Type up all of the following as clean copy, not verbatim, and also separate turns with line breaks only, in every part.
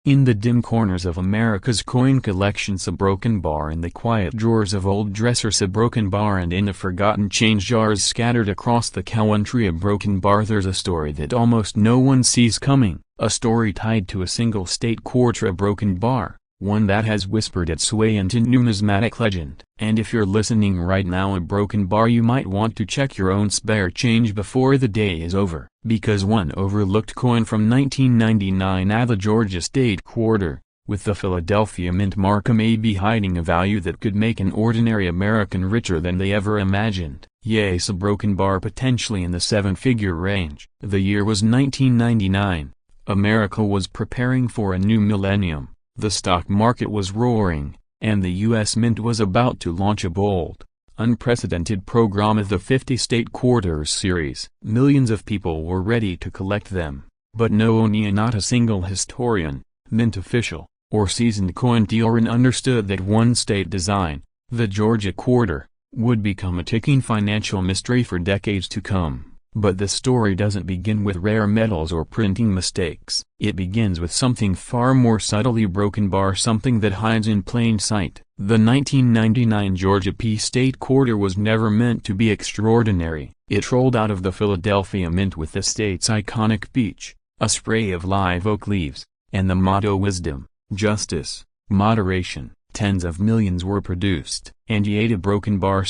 In the dim corners of America's coin collections, a broken bar; in the quiet drawers of old dressers, a broken bar; and in the forgotten change jars scattered across the country, a broken bar. There's a story that almost no one sees coming, a story tied to a single state quarter, a broken bar, one that has whispered its way into numismatic legend. And if you're listening right now, a broken bar, you might want to check your own spare change before the day is over, because one overlooked coin from 1999 at the Georgia State Quarter, with the Philadelphia Mint mark, may be hiding a value that could make an ordinary American richer than they ever imagined. Yes, a broken bar potentially in the seven-figure range. The year was 1999. America was preparing for a new millennium. The stock market was roaring, and the U.S. Mint was about to launch a bold, unprecedented program of the 50-state quarters series. Millions of people were ready to collect them, but not a single historian, mint official, or seasoned coin dealer understood that one state design, the Georgia Quarter, would become a ticking financial mystery for decades to come. But the story doesn't begin with rare metals or printing mistakes. It begins with something far more subtly broken bar, something that hides in plain sight. The 1999 Georgia P State Quarter was never meant to be extraordinary. It rolled out of the Philadelphia Mint with the state's iconic peach, a spray of live oak leaves, and the motto wisdom, justice, moderation. Tens of millions were produced, and yet a broken bar,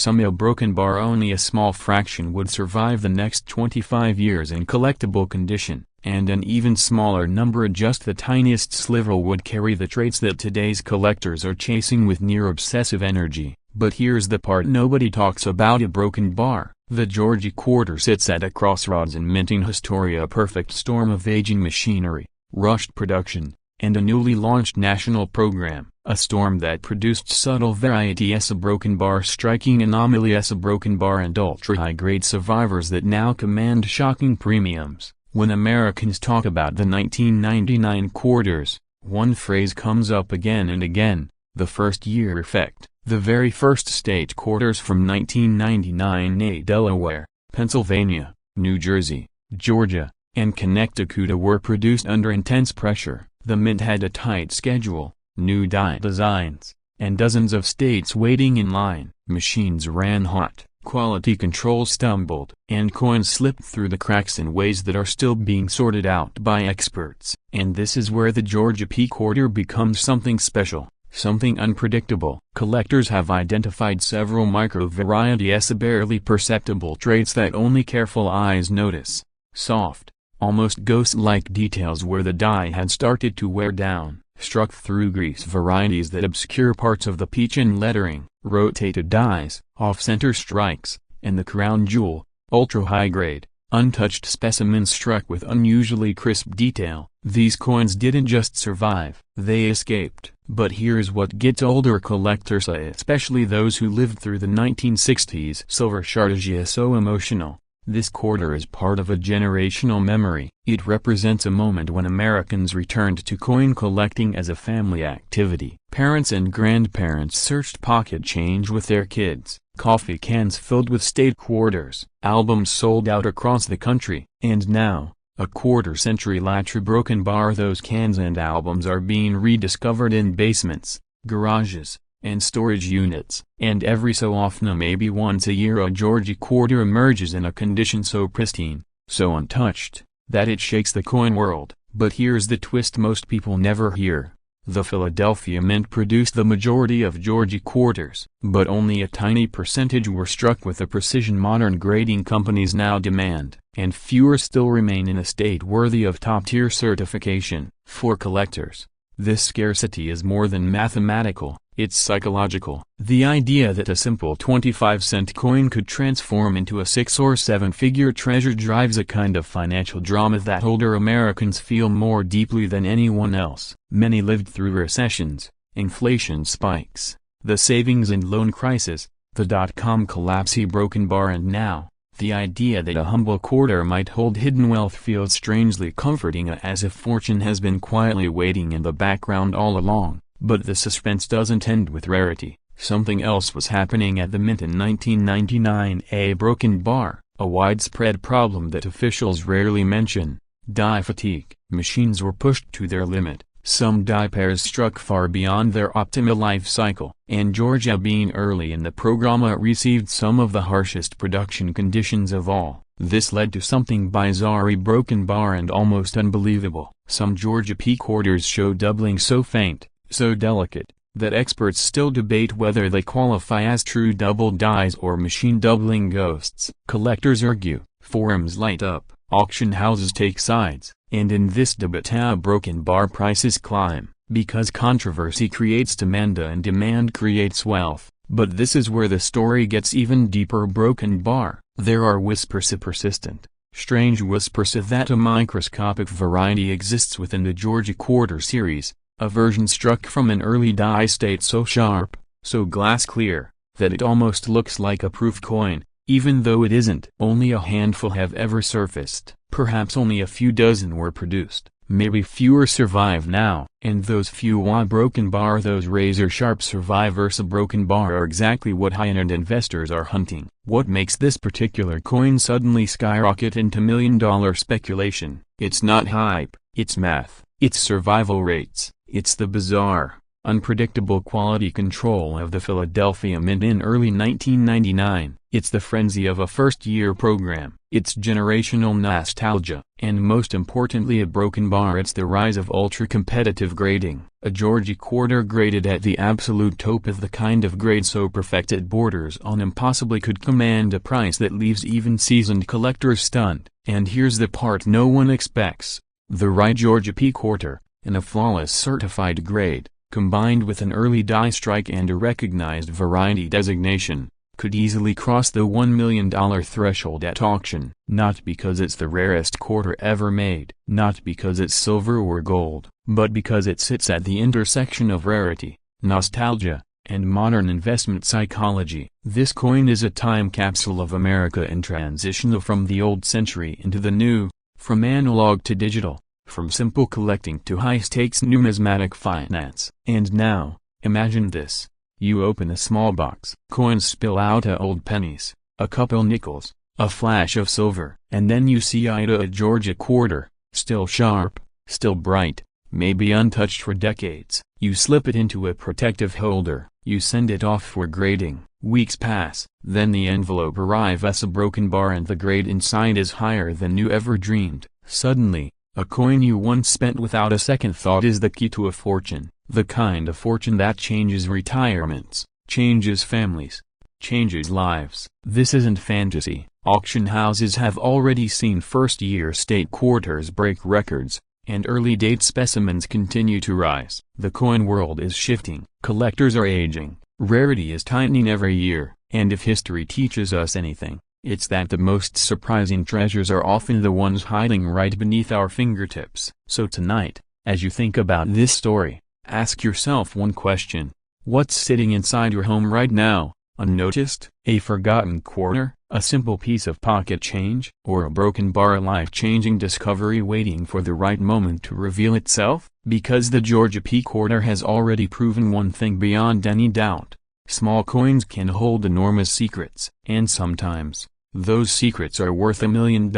only a small fraction would survive the next 25 years in collectible condition, and an even smaller number, just the tiniest sliver, would carry the traits that today's collectors are chasing with near-obsessive energy. But here's the part nobody talks about: a broken bar. The Georgia Quarter sits at a crossroads in minting history, a perfect storm of aging machinery, rushed production, and a newly launched national program. A storm that produced subtle varieties, a broken bar, striking anomalies, a broken bar, and ultra-high-grade survivors that now command shocking premiums. When Americans talk about the 1999 quarters, one phrase comes up again and again: the first-year effect. The very first state quarters from 1999, Delaware, Pennsylvania, New Jersey, Georgia, and Connecticut were produced under intense pressure. The Mint had a tight schedule, new die designs, and dozens of states waiting in line. Machines ran hot, quality control stumbled, and coins slipped through the cracks in ways that are still being sorted out by experts. And this is where the Georgia P Quarter becomes something special, something unpredictable. Collectors have identified several micro-varieties, barely perceptible traits that only careful eyes notice. Soft, almost ghost-like details where the die had started to wear down. Struck through grease varieties that obscure parts of the peach and lettering. Rotated dies, off-center strikes, and the crown jewel, ultra-high-grade, untouched specimens struck with unusually crisp detail. These coins didn't just survive, they escaped. But here's what gets older collectors, especially those who lived through the 1960s, silver shortage, so emotional. This quarter is part of a generational memory. It represents a moment when Americans returned to coin collecting as a family activity. Parents and grandparents searched pocket change with their kids, coffee cans filled with state quarters, albums sold out across the country. And now, a quarter-century later, broken bar, those cans and albums are being rediscovered in basements, garages, and storage units. And every so often, maybe once a year, a Georgia Quarter emerges in a condition so pristine, so untouched, that it shakes the coin world. But here's the twist most people never hear. The Philadelphia Mint produced the majority of Georgia Quarters, but only a tiny percentage were struck with the precision modern grading companies now demand, and fewer still remain in a state worthy of top-tier certification. For collectors, this scarcity is more than mathematical. It's psychological. The idea that a simple 25-cent coin could transform into a 6- or 7-figure treasure drives a kind of financial drama that older Americans feel more deeply than anyone else. Many lived through recessions, inflation spikes, the savings and loan crisis, the dot-com collapse, broken bar, and now, the idea that a humble quarter might hold hidden wealth feels strangely comforting, as if fortune has been quietly waiting in the background all along. But the suspense doesn't end with rarity. Something else was happening at the Mint in 1999. A broken bar, a widespread problem that officials rarely mention. Die fatigue. Machines were pushed to their limit, some die pairs struck far beyond their optimal life cycle. And Georgia, being early in the program, received some of the harshest production conditions of all. This led to something bizarrely broken bar and almost unbelievable. Some Georgia P quarters show doubling so faint, so delicate, that experts still debate whether they qualify as true double dies or machine doubling ghosts. Collectors argue, forums light up, auction houses take sides, and in this debate broken bar prices climb, because controversy creates demand and demand creates wealth. But this is where the story gets even deeper. Broken bar. There are whispers, persistent, strange whispers, that a microscopic variety exists within the Georgia quarter series, a version struck from an early die state so sharp, so glass clear, that it almost looks like a proof coin, even though it isn't. Only a handful have ever surfaced. Perhaps only a few dozen were produced. Maybe fewer survive now. And those few broken bar, those razor-sharp survivors of broken bar, are exactly what high-end investors are hunting. What makes this particular coin suddenly skyrocket into million-dollar speculation? It's not hype, it's math, it's survival rates, it's the bizarre, unpredictable quality control of the Philadelphia Mint in early 1999. It's the frenzy of a first-year program. It's generational nostalgia. And most importantly, a broken bar. It's the rise of ultra-competitive grading. A Georgia quarter graded at the absolute top of the kind of grade so perfect it borders on impossibly could command a price that leaves even seasoned collectors stunned. And here's the part no one expects. The right Georgia P quarter, in a flawless certified grade, combined with an early die strike and a recognized variety designation, could easily cross the $1 million threshold at auction. Not because it's the rarest quarter ever made, not because it's silver or gold, but because it sits at the intersection of rarity, nostalgia, and modern investment psychology. This coin is a time capsule of America in transition from the old century into the new, from analog to digital, from simple collecting to high-stakes numismatic finance. And now, imagine this. You open a small box. Coins spill out old pennies, a couple nickels, a flash of silver, and then you see a Georgia quarter, still sharp, still bright, maybe untouched for decades. You slip it into a protective holder, you send it off for grading. Weeks pass, then the envelope arrives as a broken bar and the grade inside is higher than you ever dreamed. Suddenly, a coin you once spent without a second thought is the key to a fortune. The kind of fortune that changes retirements, changes families, changes lives. This isn't fantasy. Auction houses have already seen first-year state quarters break records, and early-date specimens continue to rise. The coin world is shifting. Collectors are aging. Rarity is tightening every year. And if history teaches us anything, it's that the most surprising treasures are often the ones hiding right beneath our fingertips. So tonight, as you think about this story, ask yourself one question. What's sitting inside your home right now, unnoticed? A forgotten quarter, a simple piece of pocket change, or a broken bar, a life-changing discovery waiting for the right moment to reveal itself? Because the Georgia P quarter has already proven one thing beyond any doubt. Small coins can hold enormous secrets. And sometimes, those secrets are worth $1 million.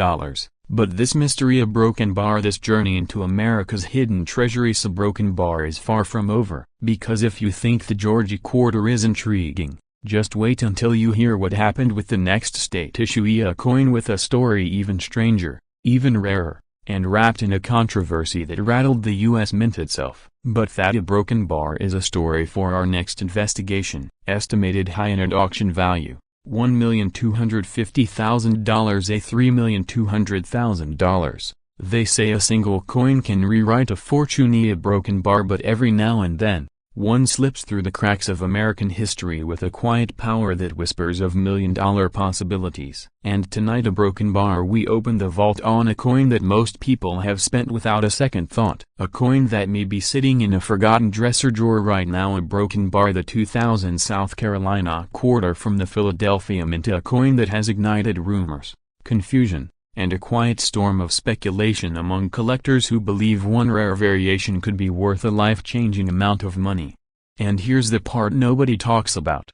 But this mystery of broken bar, this journey into America's hidden treasuries of broken bar, is far from over. Because if you think the Georgia quarter is intriguing, just wait until you hear what happened with the next state issue, a coin with a story even stranger, even rarer, and wrapped in a controversy that rattled the U.S. Mint itself. But that a broken bar is a story for our next investigation. Estimated high-end auction value, $1,250,000, a $3,200,000. They say a single coin can rewrite a fortune, a broken bar, but every now and then, one slips through the cracks of American history with a quiet power that whispers of million-dollar possibilities. And tonight, a broken bar, we open the vault on a coin that most people have spent without a second thought. A coin that may be sitting in a forgotten dresser drawer right now. A broken bar, the 2000 South Carolina quarter from the Philadelphia Mint. A coin that has ignited rumors, confusion, and a quiet storm of speculation among collectors who believe one rare variation could be worth a life-changing amount of money. And here's the part nobody talks about.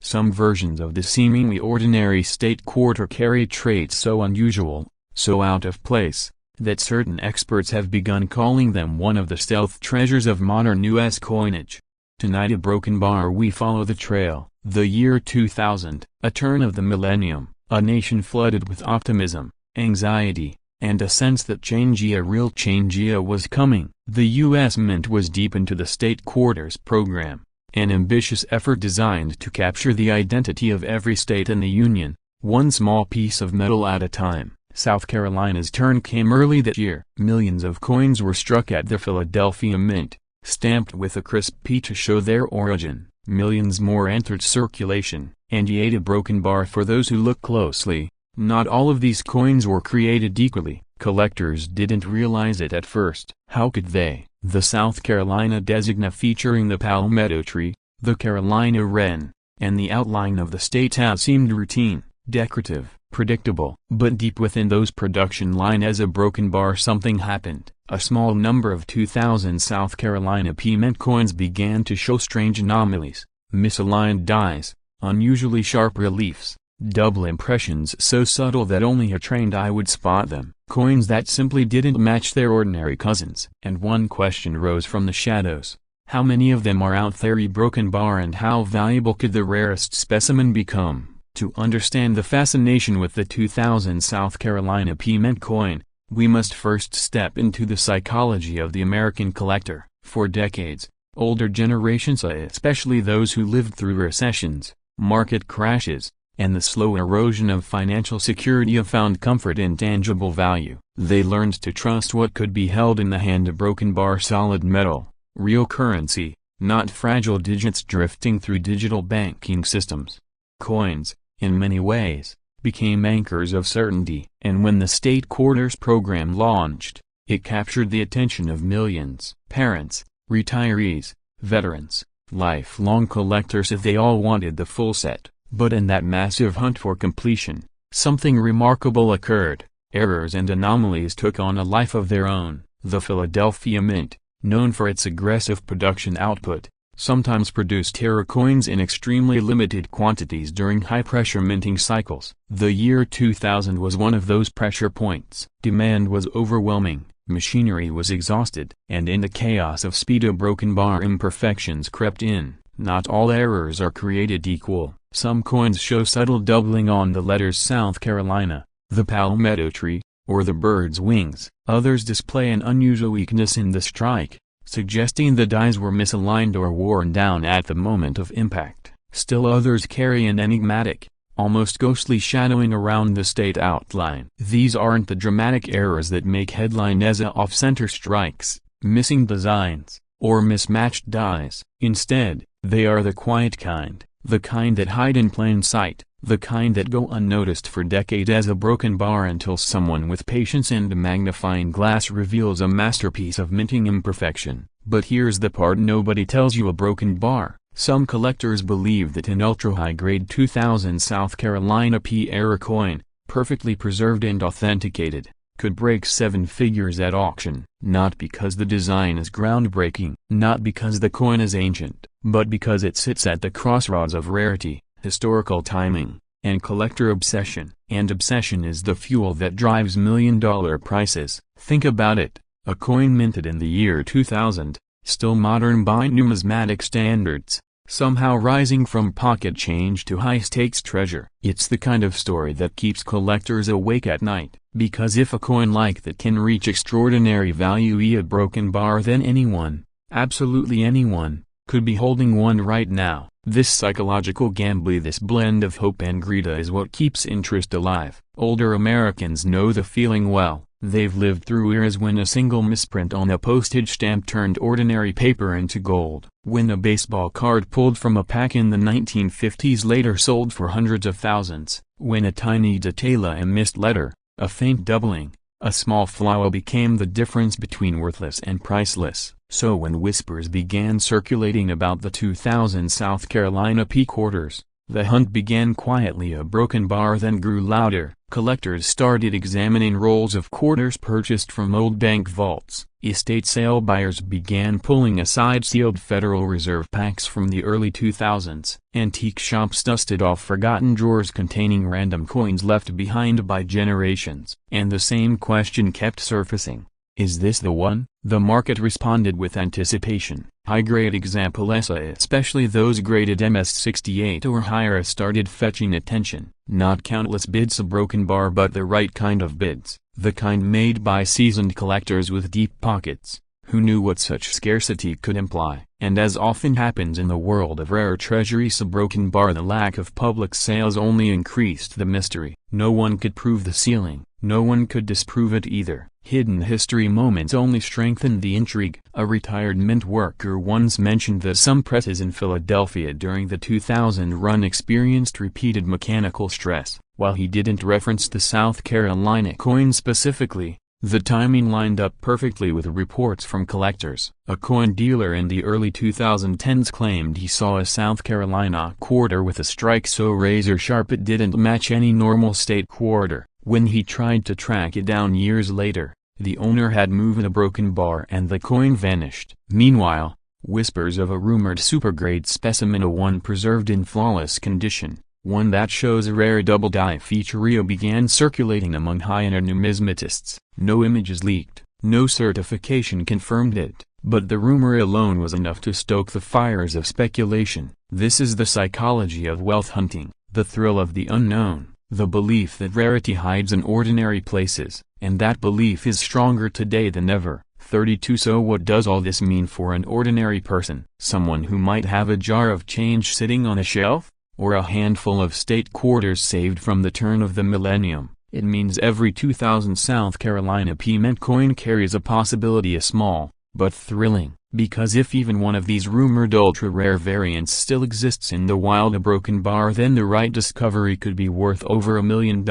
Some versions of the seemingly ordinary state quarter carry traits so unusual, so out of place, that certain experts have begun calling them one of the stealth treasures of modern U.S. coinage. Tonight a broken bar we follow the trail, the year 2000, a turn of the millennium, a nation flooded with optimism, anxiety, and a sense that real change was coming. The U.S. Mint was deep into the state quarters program, an ambitious effort designed to capture the identity of every state in the Union, one small piece of metal at a time. South Carolina's turn came early that year. Millions of coins were struck at the Philadelphia Mint, stamped with a crisp P to show their origin. Millions more entered circulation, and yet a broken bar for those who look closely. Not all of these coins were created equally. Collectors didn't realize it at first. How could they? The South Carolina designa featuring the palmetto tree, the Carolina wren, and the outline of the state hat seemed routine, decorative, predictable. But deep within those production line as a broken bar something happened. A small number of 2000 South Carolina P Mint coins began to show strange anomalies, misaligned dies, unusually sharp reliefs, double impressions so subtle that only a trained eye would spot them, coins that simply didn't match their ordinary cousins. And one question rose from the shadows: how many of them are out there broken bar, and how valuable could the rarest specimen become? To understand the fascination with the 2000 South Carolina P Mint coin, we must first step into the psychology of the American collector. For decades, older generations, especially those who lived through recessions, market crashes, and the slow erosion of financial security, have found comfort in tangible value. They learned to trust what could be held in the hand: a broken bar, solid metal, real currency, not fragile digits drifting through digital banking systems. Coins, in many ways, became anchors of certainty. And when the state quarters program launched, it captured the attention of millions. Parents, retirees, veterans, lifelong collectors, if they all wanted the full set. But in that massive hunt for completion, something remarkable occurred. Errors and anomalies took on a life of their own. The Philadelphia Mint, known for its aggressive production output, sometimes produced error coins in extremely limited quantities during high-pressure minting cycles. The year 2000 was one of those pressure points. Demand was overwhelming, machinery was exhausted, and in the chaos of speed a broken bar imperfections crept in. Not all errors are created equal. Some coins show subtle doubling on the letters South Carolina, the palmetto tree, or the bird's wings. Others display an unusual weakness in the strike, suggesting the dies were misaligned or worn down at the moment of impact. Still others carry an enigmatic, almost ghostly shadowing around the state outline. These aren't the dramatic errors that make headline as off-center strikes, missing designs, or mismatched dies. Instead, they are the quiet kind, the kind that hide in plain sight, the kind that go unnoticed for decades as a broken bar until someone with patience and a magnifying glass reveals a masterpiece of minting imperfection. But here's the part nobody tells you: a broken bar. Some collectors believe that an ultra-high-grade 2000 South Carolina P era coin, perfectly preserved and authenticated, could break 7 figures at auction. Not because the design is groundbreaking, not because the coin is ancient, but because it sits at the crossroads of rarity, historical timing, and collector obsession. And obsession is the fuel that drives million-dollar prices. Think about it, a coin minted in the year 2000, still modern by numismatic standards, somehow rising from pocket change to high-stakes treasure. It's the kind of story that keeps collectors awake at night, because if a coin like that can reach extraordinary value, a broken bar, then anyone, absolutely anyone, could be holding one right now. This psychological gamble, this blend of hope and greed, is what keeps interest alive. Older Americans know the feeling well. They've lived through eras when a single misprint on a postage stamp turned ordinary paper into gold. When a baseball card pulled from a pack in the 1950s later sold for hundreds of thousands. When a tiny detail, a missed letter, a faint doubling, a small flaw became the difference between worthless and priceless. So when whispers began circulating about the 2000 South Carolina P quarters, the hunt began quietly. A broken bar then grew louder. Collectors started examining rolls of quarters purchased from old bank vaults. Estate sale buyers began pulling aside sealed Federal Reserve packs from the early 2000s. Antique shops dusted off forgotten drawers containing random coins left behind by generations. And the same question kept surfacing. Is this the one? The market responded with anticipation. High-grade examples, especially those graded MS68 or higher, started fetching attention. Not countless bids of broken bar, but the right kind of bids. The kind made by seasoned collectors with deep pockets, who knew what such scarcity could imply. And as often happens in the world of rare treasuries, a broken bar, the lack of public sales only increased the mystery. No one could prove the ceiling. No one could disprove it either. Hidden history moments only strengthened the intrigue. A retired mint worker once mentioned that some presses in Philadelphia during the 2000 run experienced repeated mechanical stress. While he didn't reference the South Carolina coin specifically, the timing lined up perfectly with reports from collectors. A coin dealer in the early 2010s claimed he saw a South Carolina quarter with a strike so razor-sharp it didn't match any normal state quarter. When he tried to track it down years later, the owner had moved a broken bar and the coin vanished. Meanwhile, whispers of a rumored supergrade specimen, a one preserved in flawless condition, one that shows a rare double-die feature, began circulating among high-end numismatists. No images leaked, no certification confirmed it, but the rumor alone was enough to stoke the fires of speculation. This is the psychology of wealth hunting, the thrill of the unknown. The belief that rarity hides in ordinary places, and that belief is stronger today than ever. 32 So what does all this mean for an ordinary person? Someone who might have a jar of change sitting on a shelf? Or a handful of state quarters saved from the turn of the millennium? It means every 2000 South Carolina P Mint coin carries a possibility, a small, but thrilling. Because if even one of these rumored ultra-rare variants still exists in the wild, a broken bar, then the right discovery could be worth over $1 million.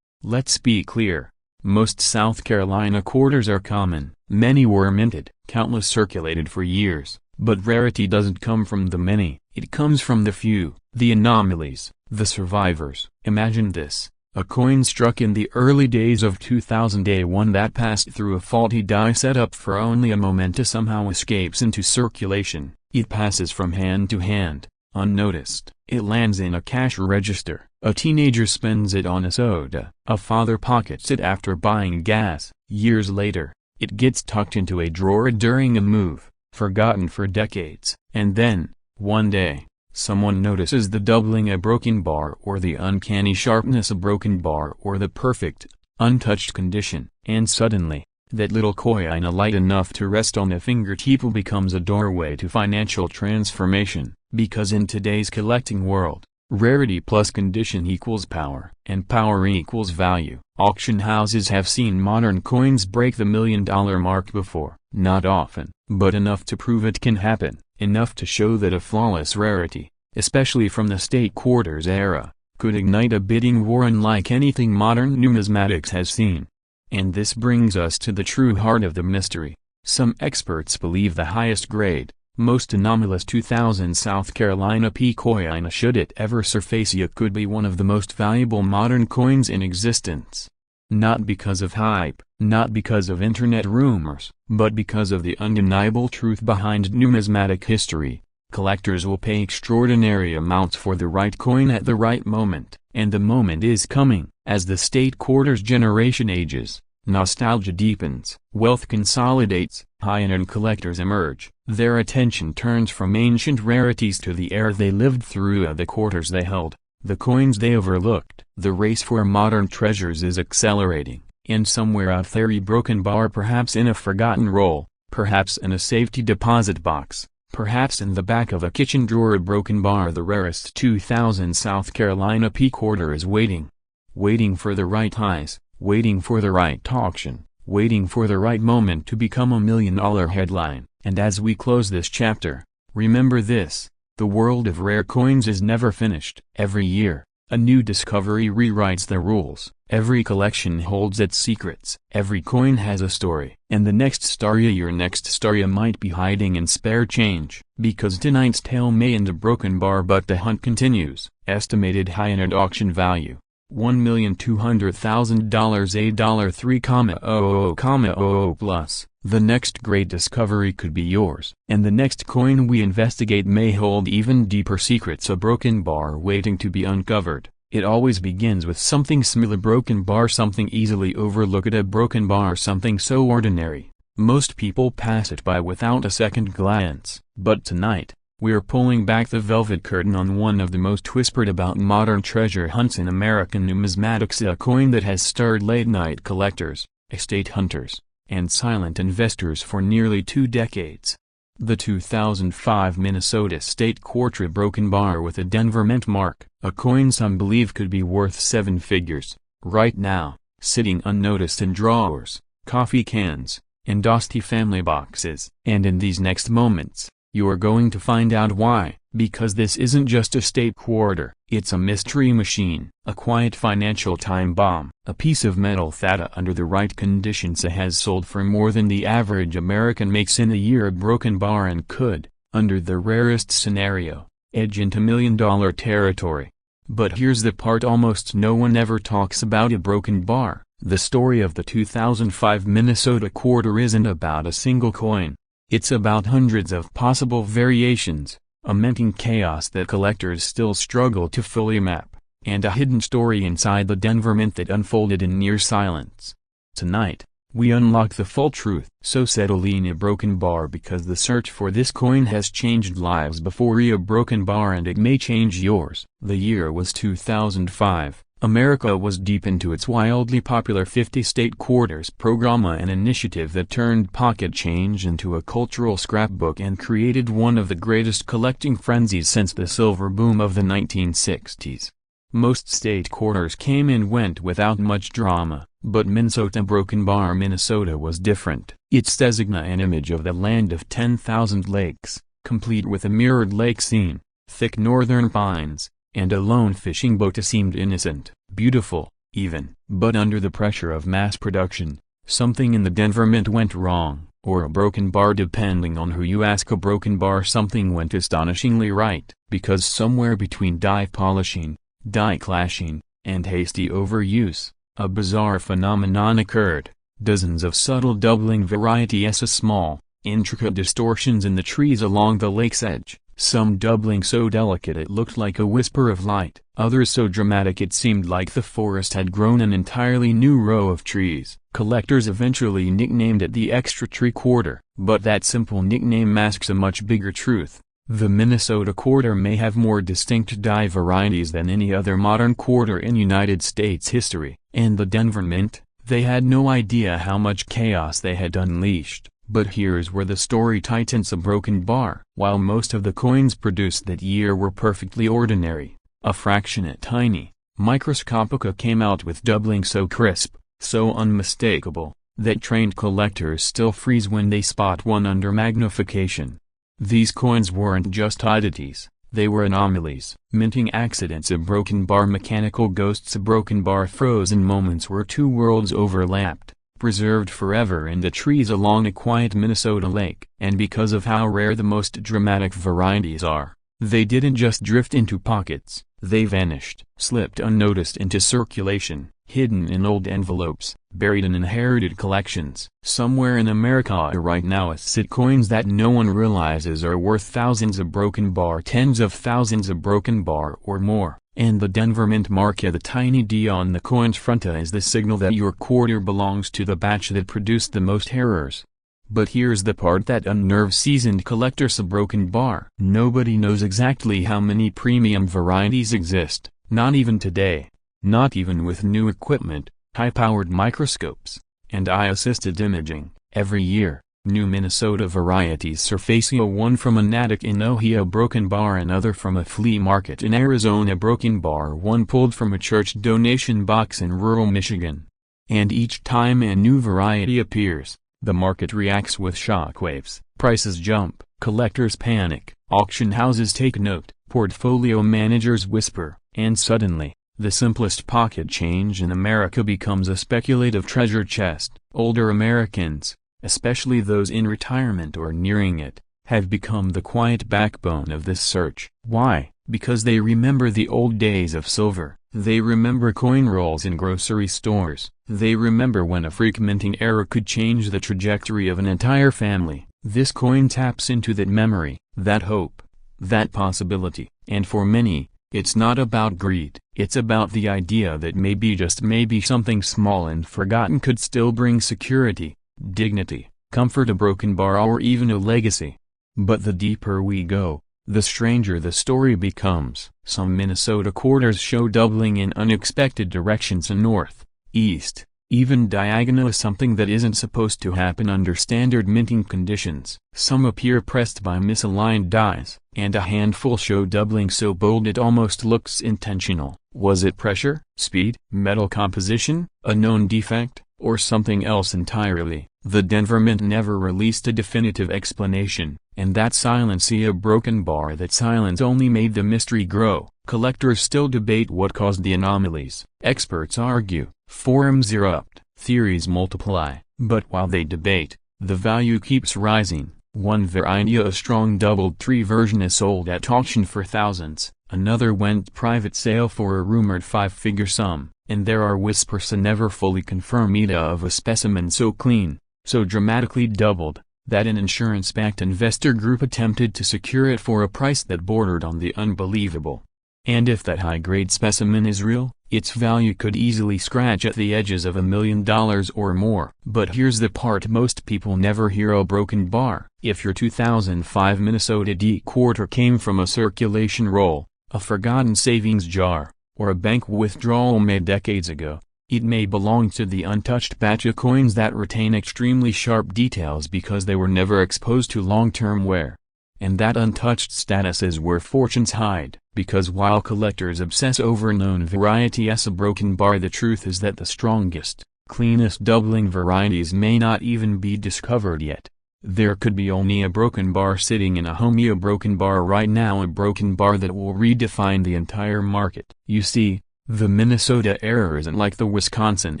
Let's be clear. Most South Carolina quarters are common. Many were minted. Countless circulated for years. But rarity doesn't come from the many. It comes from the few, the anomalies, the survivors. Imagine this. A coin struck in the early days of 2000, one that passed through a faulty die setup for only a moment, somehow escapes into circulation. It passes from hand to hand, unnoticed. It lands in a cash register. A teenager spends it on a soda. A father pockets it after buying gas. Years later, it gets tucked into a drawer during a move, forgotten for decades. And then, one day, someone notices the doubling a broken bar, or the uncanny sharpness a broken bar, or the perfect, untouched condition. And suddenly, that little coin, light enough to rest on a fingertip, becomes a doorway to financial transformation. Because in today's collecting world, rarity plus condition equals power, and power equals value. Auction houses have seen modern coins break the $1 million mark before. Not often, but enough to prove it can happen. Enough to show that a flawless rarity, especially from the state quarters era, could ignite a bidding war unlike anything modern numismatics has seen. And this brings us to the true heart of the mystery. Some experts believe the highest grade, most anomalous 2000 South Carolina P coin, should it ever surface, could be one of the most valuable modern coins in existence. Not because of hype, not because of internet rumors, but because of the undeniable truth behind numismatic history. Collectors will pay extraordinary amounts for the right coin at the right moment, and the moment is coming. As the state quarters generation ages, nostalgia deepens, wealth consolidates, high-end collectors emerge. Their attention turns from ancient rarities to the era they lived through, the quarters they held, the coins they overlooked. The race for modern treasures is accelerating, and somewhere out there, a broken bar, perhaps in a forgotten roll, perhaps in a safety deposit box, perhaps in the back of a kitchen drawer, a broken bar, the rarest 2000 South Carolina P quarter, is waiting. Waiting for the right eyes, waiting for the right auction, waiting for the right moment to become a $1 million headline. And as we close this chapter, remember this: the world of rare coins is never finished. Every year, a new discovery rewrites the rules. Every collection holds its secrets. Every coin has a story. And the next story, your next story, might be hiding in spare change. Because tonight's tale may end a broken bar, but the hunt continues. Estimated high-end auction value. $1,200,000 $3,000,000 plus. The next great discovery could be yours. And the next coin we investigate may hold even deeper secrets, a broken bar waiting to be uncovered. It always begins with something small, a broken bar, something easily overlooked, a broken bar, something so ordinary. Most people pass it by without a second glance. But tonight, we're pulling back the velvet curtain on one of the most whispered about modern treasure hunts in American numismatics, a coin that has stirred late-night collectors, estate hunters, and silent investors for nearly 2 decades. The 2005 Minnesota State Quarter broken bar with a Denver Mint mark, a coin some believe could be worth 7 figures, right now, sitting unnoticed in drawers, coffee cans, and dusty family boxes. And in these next moments, you are going to find out why. Because this isn't just a state quarter, it's a mystery machine, a quiet financial time bomb, a piece of metal that under the right conditions has sold for more than the average American makes in a year. A broken bar and could, under the rarest scenario, edge into million-dollar territory. But here's the part almost no one ever talks about: a broken bar. The story of the 2005 Minnesota quarter isn't about a single coin. It's about hundreds of possible variations, a minting chaos that collectors still struggle to fully map, and a hidden story inside the Denver Mint that unfolded in near silence. Tonight, we unlock the full truth. So settle in, a broken bar, because the search for this coin has changed lives before. A broken bar, and it may change yours. The year was 2005. America was deep into its wildly popular 50-state quarters program, an initiative that turned pocket change into a cultural scrapbook and created one of the greatest collecting frenzies since the silver boom of the 1960s. Most state quarters came and went without much drama, but Minnesota broken bar Minnesota was different. Its designa, an image of the land of 10,000 lakes, complete with a mirrored lake scene, thick northern pines, and a lone fishing boat, seemed innocent, beautiful, even. But under the pressure of mass production, something in the Denver Mint went wrong, or a broken bar, depending on who you ask. A broken bar, something went astonishingly right, because somewhere between dye polishing, dye clashing, and hasty overuse, a bizarre phenomenon occurred. Dozens of subtle doubling varieties, small, intricate distortions in the trees along the lake's edge. Some doubling so delicate it looked like a whisper of light, others so dramatic it seemed like the forest had grown an entirely new row of trees. Collectors eventually nicknamed it the extra tree quarter, but that simple nickname masks a much bigger truth. The Minnesota quarter may have more distinct dye varieties than any other modern quarter in United States history. And the Denver Mint, they had no idea how much chaos they had unleashed. But here's where the story tightens: a broken bar. While most of the coins produced that year were perfectly ordinary, a fraction, a tiny, microscopic, came out with doubling so crisp, so unmistakable, that trained collectors still freeze when they spot one under magnification. These coins weren't just oddities, they were anomalies, minting accidents, a broken bar, mechanical ghosts, a broken bar, frozen moments where two worlds overlapped, preserved forever in the trees along a quiet Minnesota lake. And because of how rare the most dramatic varieties are, they didn't just drift into pockets, they vanished, slipped unnoticed into circulation, hidden in old envelopes, buried in inherited collections. Somewhere in America right now sit coins that no one realizes are worth thousands, of broken bar, tens of thousands of broken bar or more. And the Denver Mint mark, the tiny D on the coin's front, is the signal that your quarter belongs to the batch that produced the most errors. But here's the part that unnerves seasoned collectors: a broken bar. Nobody knows exactly how many premium varieties exist, not even today, not even with new equipment, high-powered microscopes, and eye-assisted imaging. Every year, new Minnesota varieties surface: one from an attic in Ohio, broken bar; another from a flea market in Arizona, broken bar; one pulled from a church donation box in rural Michigan. And each time a new variety appears, the market reacts with shockwaves. Prices jump, collectors panic, auction houses take note, portfolio managers whisper, and suddenly, the simplest pocket change in America becomes a speculative treasure chest. Older Americans, especially those in retirement or nearing it, have become the quiet backbone of this search. Why? Because they remember the old days of silver, They remember coin rolls in grocery stores. They remember when a freak minting error could change the trajectory of an entire family. This coin taps into that memory, that hope, that possibility. And for many, it's not about greed. It's about the idea that maybe, just maybe, something small and forgotten could still bring security, dignity, comfort, a broken bar, or even a legacy. But the deeper we go, the stranger the story becomes. Some Minnesota quarters show doubling in unexpected directions, north, east, even diagonal, something that isn't supposed to happen under standard minting conditions. Some appear pressed by misaligned dies, and a handful show doubling so bold it almost looks intentional. Was it pressure, speed, metal composition, a known defect, or something else entirely? The Denver Mint never released a definitive explanation, and that silence, a broken bar, that silence only made the mystery grow. Collectors still debate what caused the anomalies. Experts argue, forums erupt, theories multiply, but while they debate, the value keeps rising. One variety, a strong doubled tree version, is sold at auction for thousands. Another went private sale for a rumored 5-figure sum, and there are whispers, a never fully confirmed, of a specimen so clean, so dramatically doubled, that an insurance-backed investor group attempted to secure it for a price that bordered on the unbelievable. And if that high-grade specimen is real, its value could easily scratch at the edges of $1 million or more. But here's the part most people never hear: a broken bar. If your 2005 Minnesota D quarter came from a circulation roll, a forgotten savings jar, or a bank withdrawal made decades ago, it may belong to the untouched batch of coins that retain extremely sharp details because they were never exposed to long-term wear. And that untouched status is where fortunes hide, because while collectors obsess over known varieties, a broken bar, the truth is that the strongest, cleanest doubling varieties may not even be discovered yet. There could be only a broken bar sitting in a home, a broken bar right now, a broken bar that will redefine the entire market. You see, the Minnesota error isn't like the Wisconsin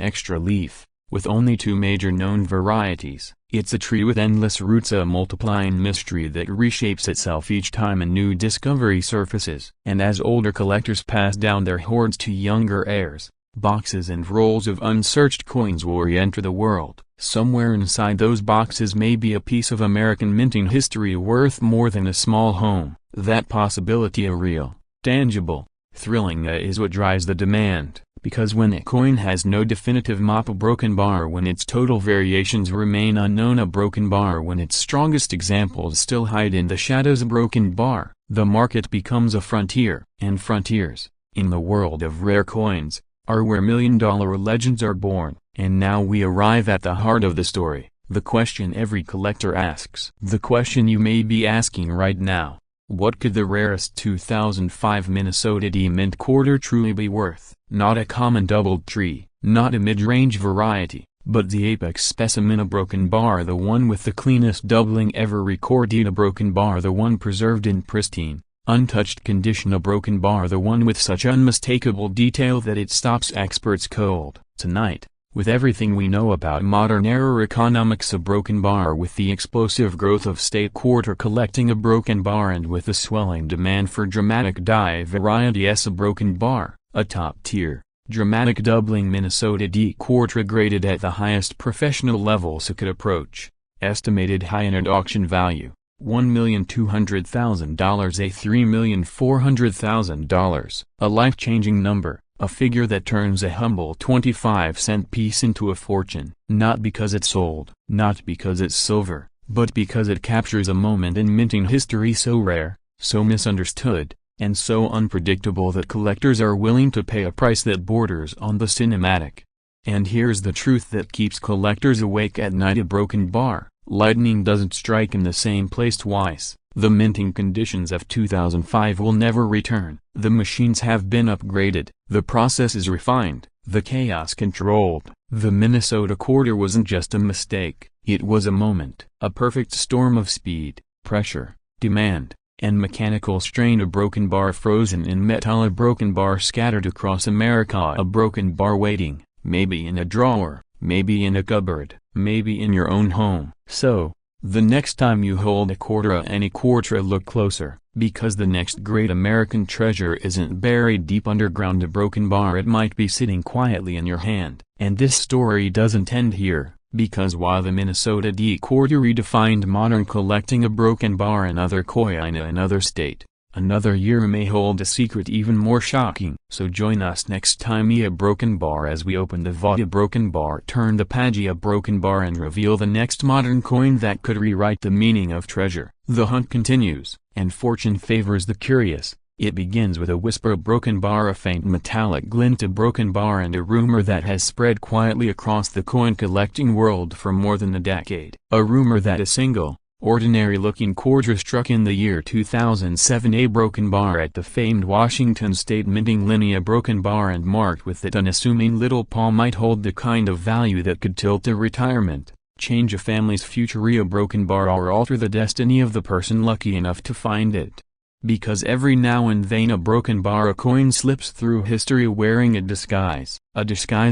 extra leaf, with only 2 major known varieties. It's a tree with endless roots, a multiplying mystery that reshapes itself each time a new discovery surfaces. And as older collectors pass down their hoards to younger heirs, boxes and rolls of unsearched coins will re-enter the world. Somewhere inside those boxes may be a piece of American minting history worth more than a small home. That possibility, a real, tangible, thrilling is what drives the demand, because when a coin has no definitive mop, a broken bar when its total variations remain unknown, a broken bar when its strongest examples still hide in the shadows, a broken bar, the market becomes a frontier. And frontiers, in the world of rare coins, are where million-dollar legends are born. And now we arrive at the heart of the story, the question every collector asks, the question you may be asking right now: what could the rarest 2005 Minnesota D Mint quarter truly be worth? Not a common doubled tree, not a mid-range variety, but the apex specimen, a broken bar, the one with the cleanest doubling ever recorded, a broken bar, the one preserved in pristine, untouched condition, a broken bar, the one with such unmistakable detail that it stops experts cold. Tonight, with everything we know about modern-era economics, a broken bar, with the explosive growth of state quarter collecting, a broken bar, and with the swelling demand for dramatic die varieties, a broken bar, a top-tier, dramatic doubling Minnesota D quarter graded at the highest professional levels it could approach. Estimated high-end auction value, $1,200,000, a $3,400,000, a life-changing number. A figure that turns a humble 25-cent piece into a fortune. Not because it's sold, not because it's silver, but because it captures a moment in minting history so rare, so misunderstood, and so unpredictable that collectors are willing to pay a price that borders on the cinematic. And here's the truth that keeps collectors awake at night: a broken bar. Lightning doesn't strike in the same place twice. The minting conditions of 2005 will never return. The machines have been upgraded, the process is refined, the chaos controlled. The Minnesota quarter wasn't just a mistake, it was a moment, a perfect storm of speed, pressure, demand, and mechanical strain. A broken bar frozen in metal, a broken bar scattered across America, a broken bar waiting, maybe in a drawer, maybe in a cupboard, maybe in your own home. So, the next time you hold a quarter, any quarter, look closer, Because the next great American treasure isn't buried deep underground a broken bar, it might be sitting quietly in your hand. And this story doesn't end here, because while the Minnesota Quarter redefined modern collecting a broken bar, another coin in another state, another year may hold a secret even more shocking. So join us next time a broken bar as we open the vault a broken bar, turn the page a broken bar, and reveal the next modern coin that could rewrite the meaning of treasure. The hunt continues, and fortune favors the curious. It begins with a whisper, a broken bar, a faint metallic glint, a broken bar, and a rumor that has spread quietly across the coin collecting world for more than a decade. A rumor that a single, ordinary-looking quarter struck in the year 2007, a broken bar at the famed Washington State minting line, a broken bar and marked with that unassuming little paw, might hold the kind of value that could tilt a retirement, change a family's future. A broken bar or alter the destiny of the person lucky enough to find it. Because every now and then a broken bar, a coin, slips through history wearing a disguise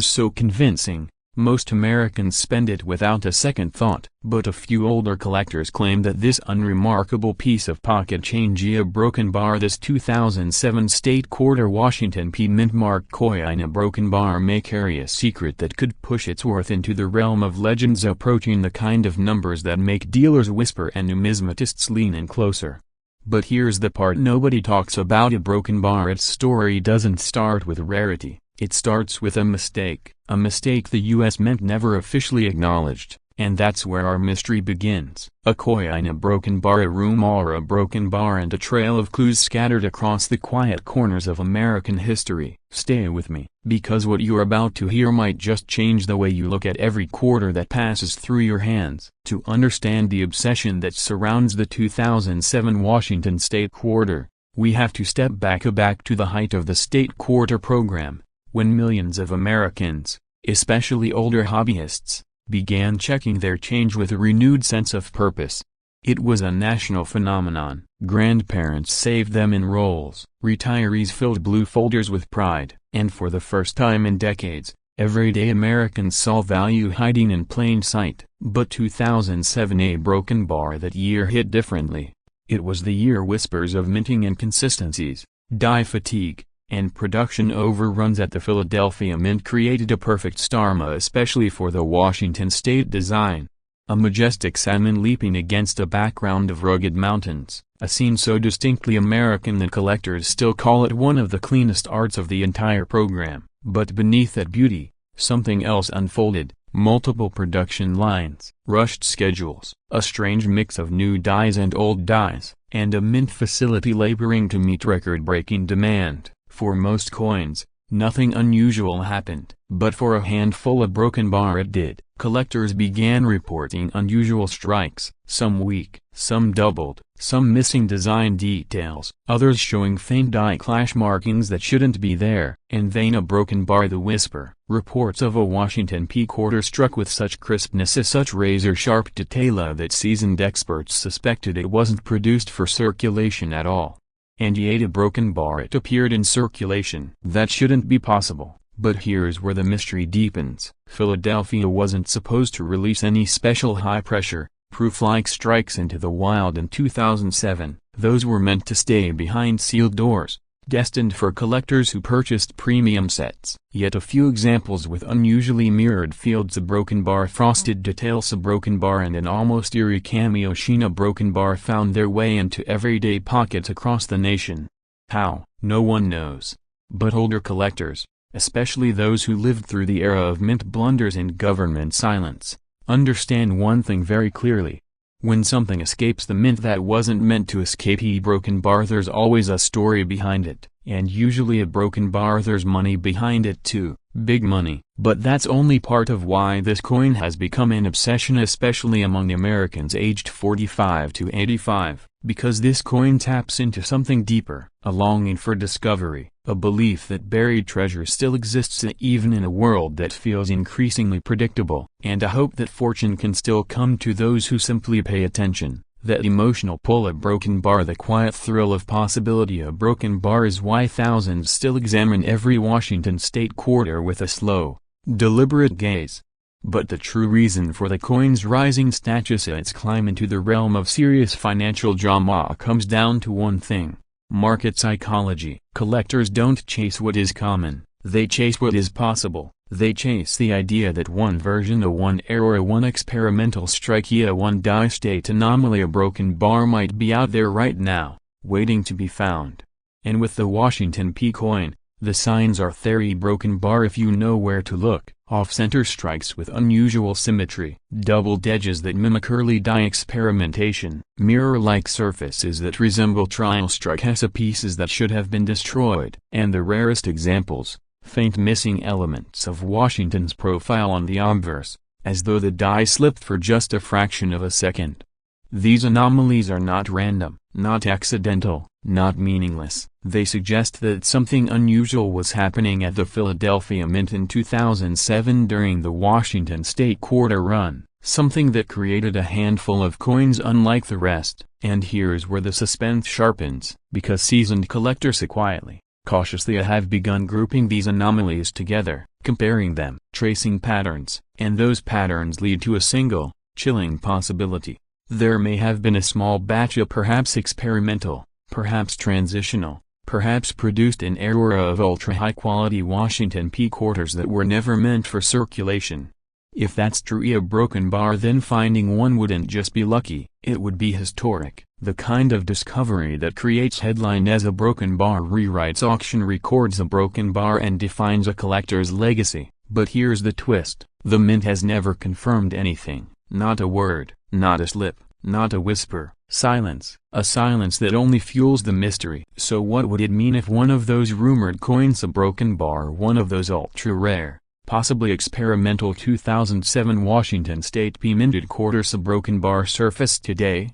so convincing, most Americans spend it without a second thought. But a few older collectors claim that this unremarkable piece of pocket change, a broken bar, this 2007 State Quarter Washington P mint marked coin, a broken bar, may carry a secret that could push its worth into the realm of legends, approaching the kind of numbers that make dealers whisper and numismatists lean in closer. But here's the part nobody talks about: a broken bar. Its story doesn't start with rarity, it starts with a mistake the U.S. Mint never officially acknowledged, and that's where our mystery begins. A coin, a broken bar, a rumor, a broken bar, and a trail of clues scattered across the quiet corners of American history. Stay with me, because what you're about to hear might just change the way you look at every quarter that passes through your hands. To understand the obsession that surrounds the 2007 Washington State Quarter, we have to step back to the height of the State Quarter program, when millions of Americans, especially older hobbyists, began checking their change with a renewed sense of purpose. It was a national phenomenon. Grandparents saved them in rolls, retirees filled blue folders with pride, and for the first time in decades, everyday Americans saw value hiding in plain sight. But 2007, a broken bar that year, hit differently. It was the year whispers of minting inconsistencies, die fatigue, and production overruns at the Philadelphia Mint created a perfect storm, especially for the Washington State design. A majestic salmon leaping against a background of rugged mountains, a scene so distinctly American that collectors still call it one of the cleanest arts of the entire program. But beneath that beauty, something else unfolded: multiple production lines, rushed schedules, a strange mix of new dies and old dies, and a mint facility laboring to meet record-breaking demand. For most coins, nothing unusual happened, but for a handful of broken bar it did. Collectors began reporting unusual strikes, some weak, some doubled, some missing design details, others showing faint die clash markings that shouldn't be there. And then a broken bar, the whisper. Reports of a Washington P quarter struck with such crispness, such razor-sharp detail, that seasoned experts suspected it wasn't produced for circulation at all. And yet a broken bar, it appeared in circulation. That shouldn't be possible. But here's where the mystery deepens. Philadelphia wasn't supposed to release any special high-pressure, proof-like strikes into the wild in 2007. Those were meant to stay behind sealed doors, destined for collectors who purchased premium sets. Yet a few examples with unusually mirrored fields, a broken bar, frosted details, a broken bar, and an almost eerie cameo sheen, a broken bar, found their way into everyday pockets across the nation. How? No one knows. But older collectors, especially those who lived through the era of mint blunders and government silence, understand one thing very clearly. When something escapes the mint that wasn't meant to escape a broken bar, there's always a story behind it, and usually a broken bar there's money behind it too, big money. But that's only part of why this coin has become an obsession, especially among Americans aged 45 to 85, because this coin taps into something deeper, a longing for discovery, a belief that buried treasure still exists even in a world that feels increasingly predictable, and a hope that fortune can still come to those who simply pay attention. That emotional pull, a broken bar, the quiet thrill of possibility. A broken bar is why thousands still examine every Washington State quarter with a slow, deliberate gaze. But the true reason for the coin's rising status and its climb into the realm of serious financial drama comes down to one thing: market psychology. Collectors don't chase what is common, they chase what is possible. They chase the idea that one version, a one error, a one experimental strike, a one die state anomaly, a broken bar might be out there right now, waiting to be found. And with the Washington P coin, the signs are there: broken bar if you know where to look, off-center strikes with unusual symmetry, doubled edges that mimic early die experimentation, mirror-like surfaces that resemble trial strike pieces that should have been destroyed, and the rarest examples, faint missing elements of Washington's profile on the obverse, as though the die slipped for just a fraction of a second. These anomalies are not random, not accidental, not meaningless. They suggest that something unusual was happening at the Philadelphia Mint in 2007 during the Washington State Quarter run, something that created a handful of coins unlike the rest. And here's where the suspense sharpens, because seasoned collectors quietly, cautiously have begun grouping these anomalies together, comparing them, tracing patterns, and those patterns lead to a single, chilling possibility. There may have been a small batch of perhaps experimental, perhaps transitional, perhaps produced in era of ultra-high-quality Washington P quarters that were never meant for circulation. If that's true, a broken bar, then finding one wouldn't just be lucky, it would be historic. The kind of discovery that creates headline as a broken bar rewrites auction records, a broken bar, and defines a collector's legacy. But here's the twist: the Mint has never confirmed anything. Not a word, not a slip, not a whisper. Silence. A silence that only fuels the mystery. So what would it mean if one of those rumored coins, a broken bar, one of those ultra-rare, possibly experimental 2007 Washington State P minted quarters, a broken bar, surfaced today?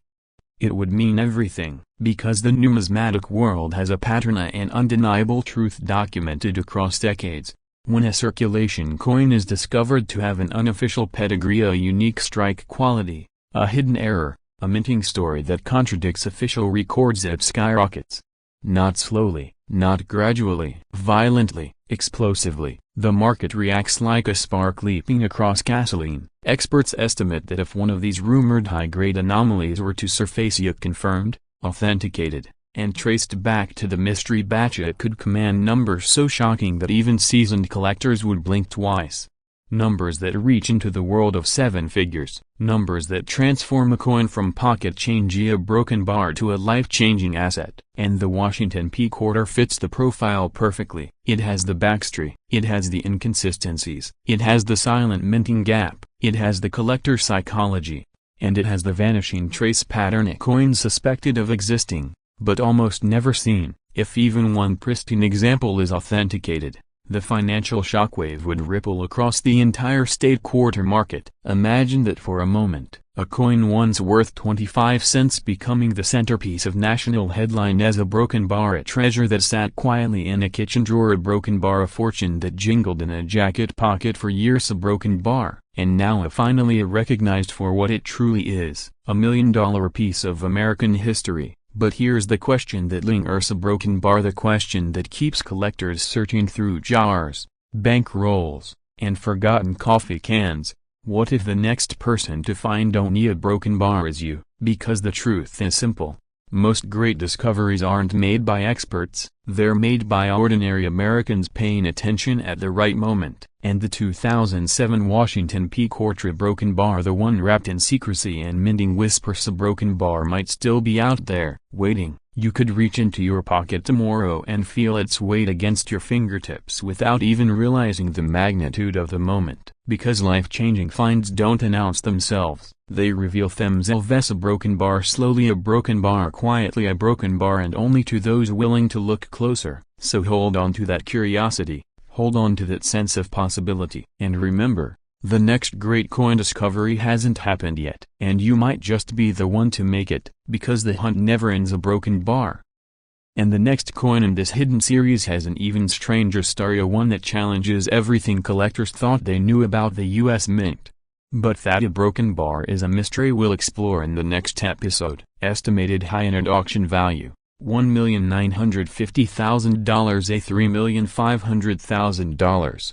It would mean everything, because the numismatic world has a pattern, an undeniable truth documented across decades. When a circulation coin is discovered to have an unofficial pedigree, a unique strike quality, a hidden error, a minting story that contradicts official records, it skyrockets. Not slowly, not gradually, violently, explosively. The market reacts like a spark leaping across gasoline. Experts estimate that if one of these rumored high-grade anomalies were to surface, confirmed, authenticated, and traced back to the mystery batch, it could command numbers so shocking that even seasoned collectors would blink twice. Numbers that reach into the world of seven figures. Numbers that transform a coin from pocket change, a broken bar, to a life-changing asset. And the Washington P quarter fits the profile perfectly. It has the backstory, it has the inconsistencies, it has the silent minting gap, it has the collector psychology, and it has the vanishing trace pattern, a coin suspected of existing, but almost never seen. If even one pristine example is authenticated, the financial shockwave would ripple across the entire state quarter market. Imagine that for a moment, a coin once worth 25 cents becoming the centerpiece of national headline as a broken bar, a treasure that sat quietly in a kitchen drawer, a broken bar, a fortune that jingled in a jacket pocket for years, a broken bar, and now finally recognized for what it truly is, $1 million piece of American history. But here's the question that lingers, a broken bar, the question that keeps collectors searching through jars, bank rolls, and forgotten coffee cans. What if the next person to find only a broken bar is you? Because the truth is simple. Most great discoveries aren't made by experts, they're made by ordinary Americans paying attention at the right moment. And the 2007 Washington P quarter broken bar, the one wrapped in secrecy and minting whispers, a broken bar, might still be out there, waiting. You could reach into your pocket tomorrow and feel its weight against your fingertips without even realizing the magnitude of the moment. Because life-changing finds don't announce themselves, they reveal themselves. A broken bar slowly, a broken bar quietly, a broken bar, and only to those willing to look closer. So hold on to that curiosity, hold on to that sense of possibility. And remember, the next great coin discovery hasn't happened yet. And you might just be the one to make it, because the hunt never ends, a broken bar. And the next coin in this hidden series has an even stranger story, one that challenges everything collectors thought they knew about the US Mint. But that a broken bar is a mystery we'll explore in the next episode. Estimated high-end auction value, $1,950,000, a $3,500,000.